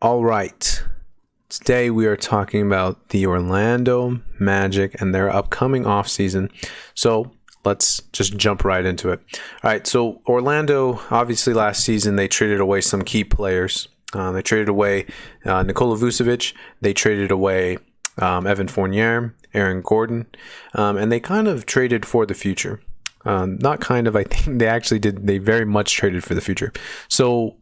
All right. Today we are talking about the Orlando Magic and their upcoming offseason. So let's just jump right into it. All right. So Orlando, obviously last season, they traded away some key players. They traded away Nikola Vucevic. They traded away Evan Fournier, Aaron Gordon, and they kind of traded for the future. Not kind of, I think they actually did. They very much traded for the future. So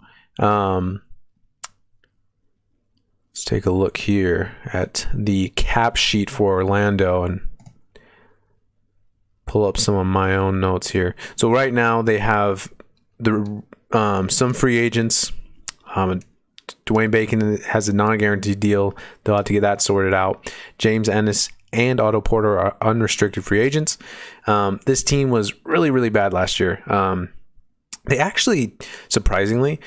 let's take a look here at the cap sheet for Orlando and pull up some of my own notes here. So right now they have the some free agents. Dwayne Bacon has a non-guaranteed deal. They'll have to get that sorted out. James Ennis and Otto Porter are unrestricted free agents. This team was really, really bad last year. They actually, surprisingly,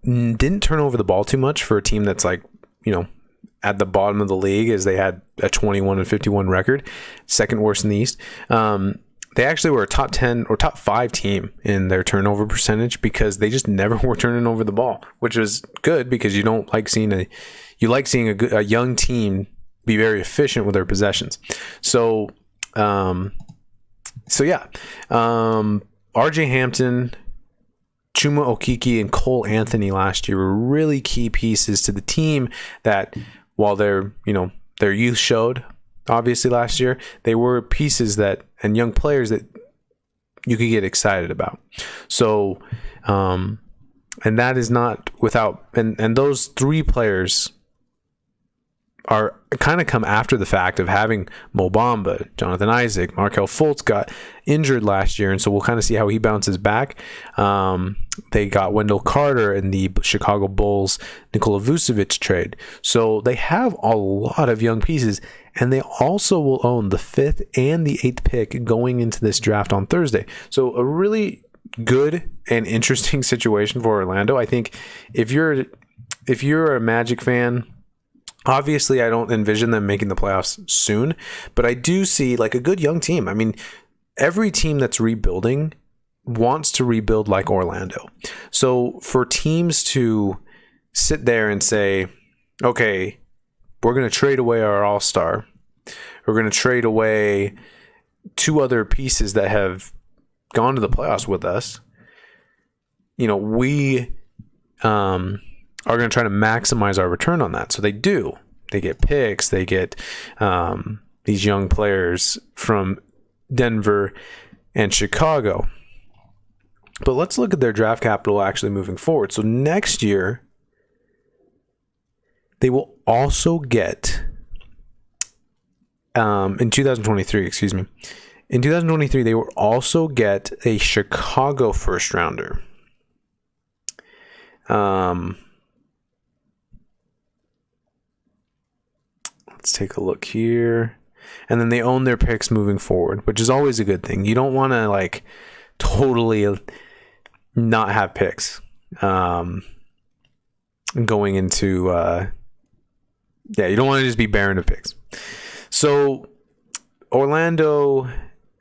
didn't turn over the ball too much for a team that's like, at the bottom of the league, as they had a 21-51 record, second worst in the East. They actually were a top 10 or top 5 team in their turnover percentage because they just never were turning over the ball, which was good because you like seeing a young team be very efficient with their possessions. So RJ Hampton, Chuma Okeke, and Cole Anthony last year were really key pieces to the team that, while their youth showed, obviously last year, they were pieces and young players that you could get excited about. So, and that is not without, and those 3 players are kind of come after the fact of having Mo Bamba, Jonathan Isaac, Markelle Fultz got injured last year, and so we'll kind of see how he bounces back. They got Wendell Carter in the Chicago Bulls Nikola Vucevic trade. So they have a lot of young pieces, and they also will own the 5th and the 8th pick going into this draft on Thursday. So a really good and interesting situation for Orlando. I think if you're a Magic fan, obviously, I don't envision them making the playoffs soon, but I do see like a good young team. I mean, every team that's rebuilding wants to rebuild like Orlando. So for teams to sit there and say, okay, we're going to trade away our all-star, we're going to trade away 2 other pieces that have gone to the playoffs with us, we are going to try to maximize our return on that. So they do. They get picks. They get these young players from Denver and Chicago. But let's look at their draft capital actually moving forward. So next year, they will also get, in 2023, in 2023, they will also get a Chicago first rounder. Let's take a look here. And then they own their picks moving forward, which is always a good thing. You don't want to totally not have picks going into you don't want to just be barren of picks. So Orlando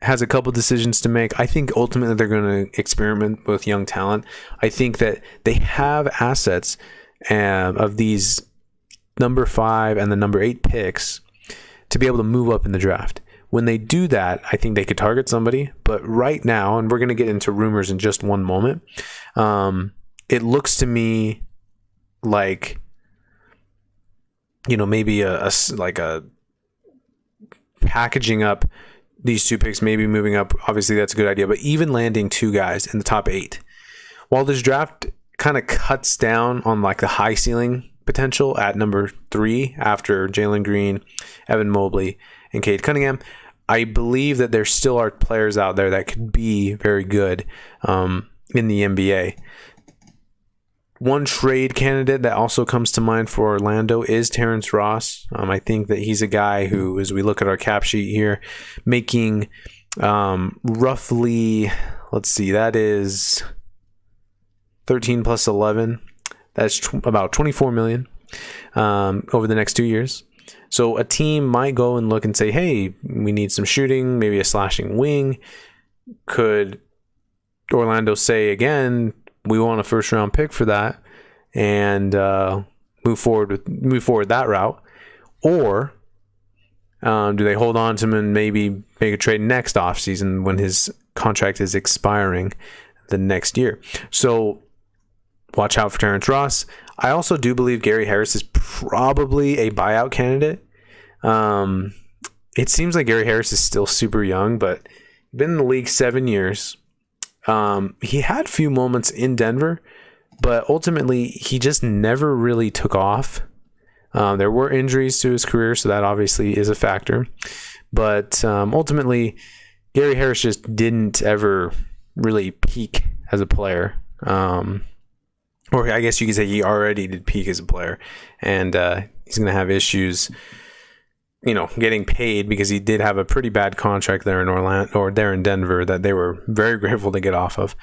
has a couple decisions to make. I think ultimately they're going to experiment with young talent. I think that they have assets of these number 5 and the number 8 picks to be able to move up in the draft. When they do that, I think they could target somebody. But right now, and we're going to get into rumors in just one moment, it looks to me like, maybe a packaging up these 2 picks, maybe moving up. Obviously, that's a good idea. But even landing 2 guys in the top 8, while this draft kind of cuts down on the high ceiling potential at number 3 after Jalen Green, Evan Mobley, and Cade Cunningham, I believe that there still are players out there that could be very good in the NBA. One trade candidate that also comes to mind for Orlando is Terrence Ross. I think that he's a guy who, as we look at our cap sheet here, making roughly, let's see, that is 13 plus 11. That's about $24 million over the next 2 years. So a team might go and look and say, hey, we need some shooting, maybe a slashing wing. Could Orlando say again, we want a first round pick for that, and move forward that route, or do they hold on to him and maybe make a trade next offseason when his contract is expiring the next year? So watch out for Terrence Ross. I also do believe Gary Harris is probably a buyout candidate. It seems like Gary Harris is still super young, but been in the league 7 years. He had a few moments in Denver, but ultimately he just never really took off. There were injuries to his career, so that obviously is a factor. But ultimately, Gary Harris just didn't ever really peak as a player. Or I guess you could say he already did peak as a player. And he's going to have issues, getting paid, because he did have a pretty bad contract there in Orlando, or there in Denver, that they were very grateful to get off of.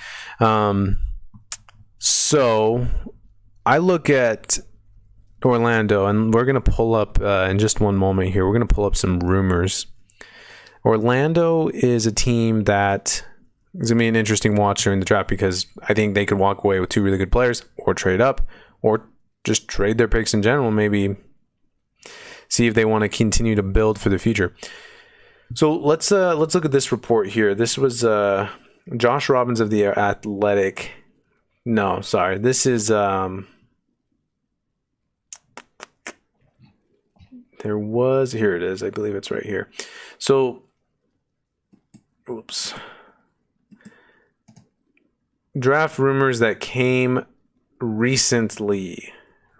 So I look at Orlando, and we're going to pull up in just one moment here. We're going to pull up some rumors. Orlando is a team that is going to be an interesting watch during the draft, because I think they could walk away with 2 really good players, or trade up, or just trade their picks in general. Maybe see if they want to continue to build for the future. So let's look at this report here. This was Josh Robbins of the Athletic. No, sorry. This is here it is. I believe it's right here. So, draft rumors that came recent as the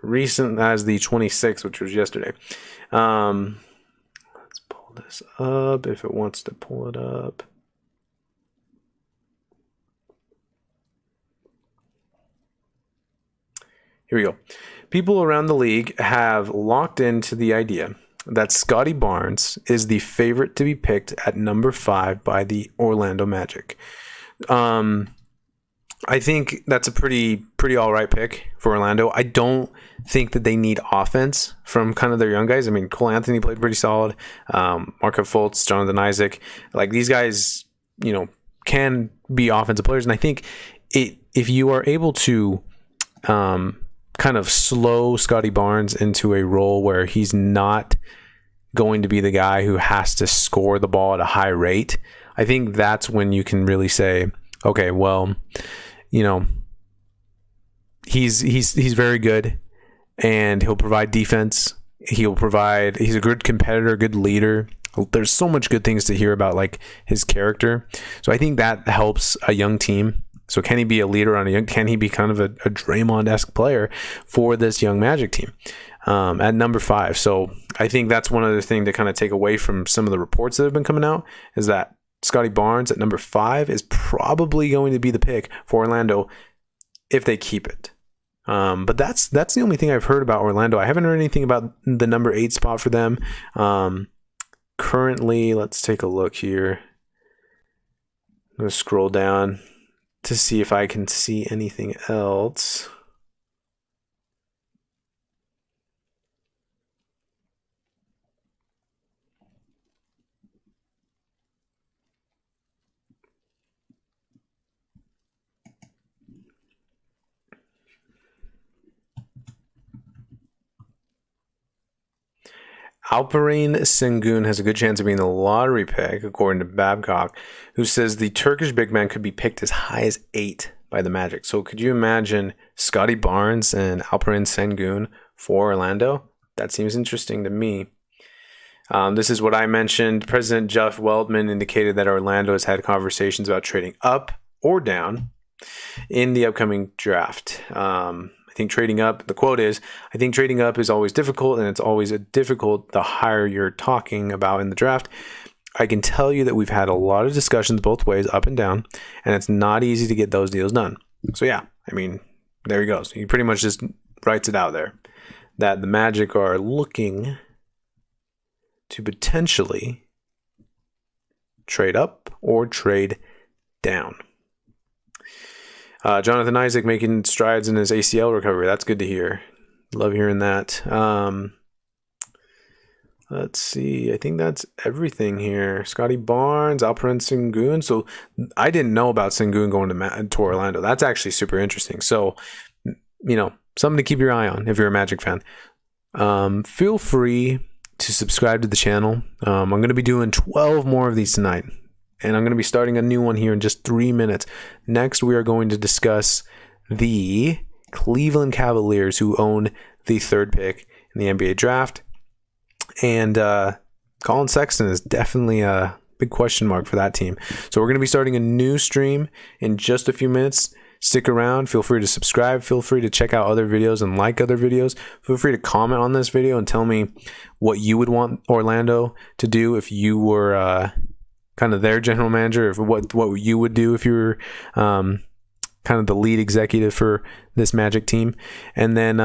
26th, which was yesterday. Let's pull this up if it wants to pull it up. Here we go. People around the league have locked into the idea that Scotty Barnes is the favorite to be picked at number 5 by the Orlando Magic. I think that's a pretty all right pick for Orlando. I don't think that they need offense from kind of their young guys. I mean, Cole Anthony played pretty solid. Markelle Fultz, Jonathan Isaac, like these guys, can be offensive players. And I think if you are able to kind of slow Scotty Barnes into a role where he's not going to be the guy who has to score the ball at a high rate, I think that's when you can really say, okay, well, he's very good, and he'll provide defense. He's a good competitor, good leader. There's so much good things to hear about, like his character. So I think that helps a young team. So can he be a leader can he be kind of a Draymond-esque player for this young Magic team at number 5? So I think that's one other thing to kind of take away from some of the reports that have been coming out, is that Scotty Barnes at number 5 is probably going to be the pick for Orlando if they keep it. But that's the only thing I've heard about Orlando. I haven't heard anything about the number 8 spot for them. Currently, let's take a look here. I'm going to scroll down to see if I can see anything else. Alperen Sengun has a good chance of being the lottery pick, according to Babcock, who says the Turkish big man could be picked as high as 8 by the Magic. So could you imagine Scotty Barnes and Alperen Sengun for Orlando? That seems interesting to me. This is what I mentioned. President Jeff Weltman indicated that Orlando has had conversations about trading up or down in the upcoming draft. I think trading up, the quote is, I think trading up is always difficult, and it's always difficult the higher you're talking about in the draft. I can tell you that we've had a lot of discussions both ways, up and down, and it's not easy to get those deals done. So yeah, I mean, there he goes. He pretty much just writes it out there that the Magic are looking to potentially trade up or trade down. Jonathan Isaac making strides in his ACL recovery. That's good to hear. Love hearing that. Let's see. I think that's everything here. Scotty Barnes, Alperen Sengun. So I didn't know about Sengun going to Orlando. That's actually super interesting. So, something to keep your eye on if you're a Magic fan. Feel free to subscribe to the channel. I'm going to be doing 12 more of these tonight, and I'm going to be starting a new one here in just 3 minutes. Next, we are going to discuss the Cleveland Cavaliers, who own the 3rd pick in the NBA draft. And Colin Sexton is definitely a big question mark for that team. So we're going to be starting a new stream in just a few minutes. Stick around. Feel free to subscribe. Feel free to check out other videos and like other videos. Feel free to comment on this video and tell me what you would want Orlando to do if you were kind of their general manager, if what you would do if you were kind of the lead executive for this Magic team. And then,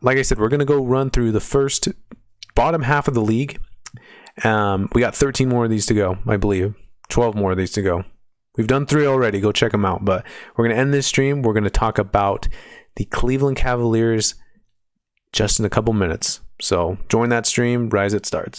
like I said, we're going to go run through the first bottom half of the league. We got 13 more of these to go, I believe. 12 more of these to go. We've done 3 already. Go check them out. But we're going to end this stream. We're going to talk about the Cleveland Cavaliers just in a couple minutes. So join that stream. Rise, it starts.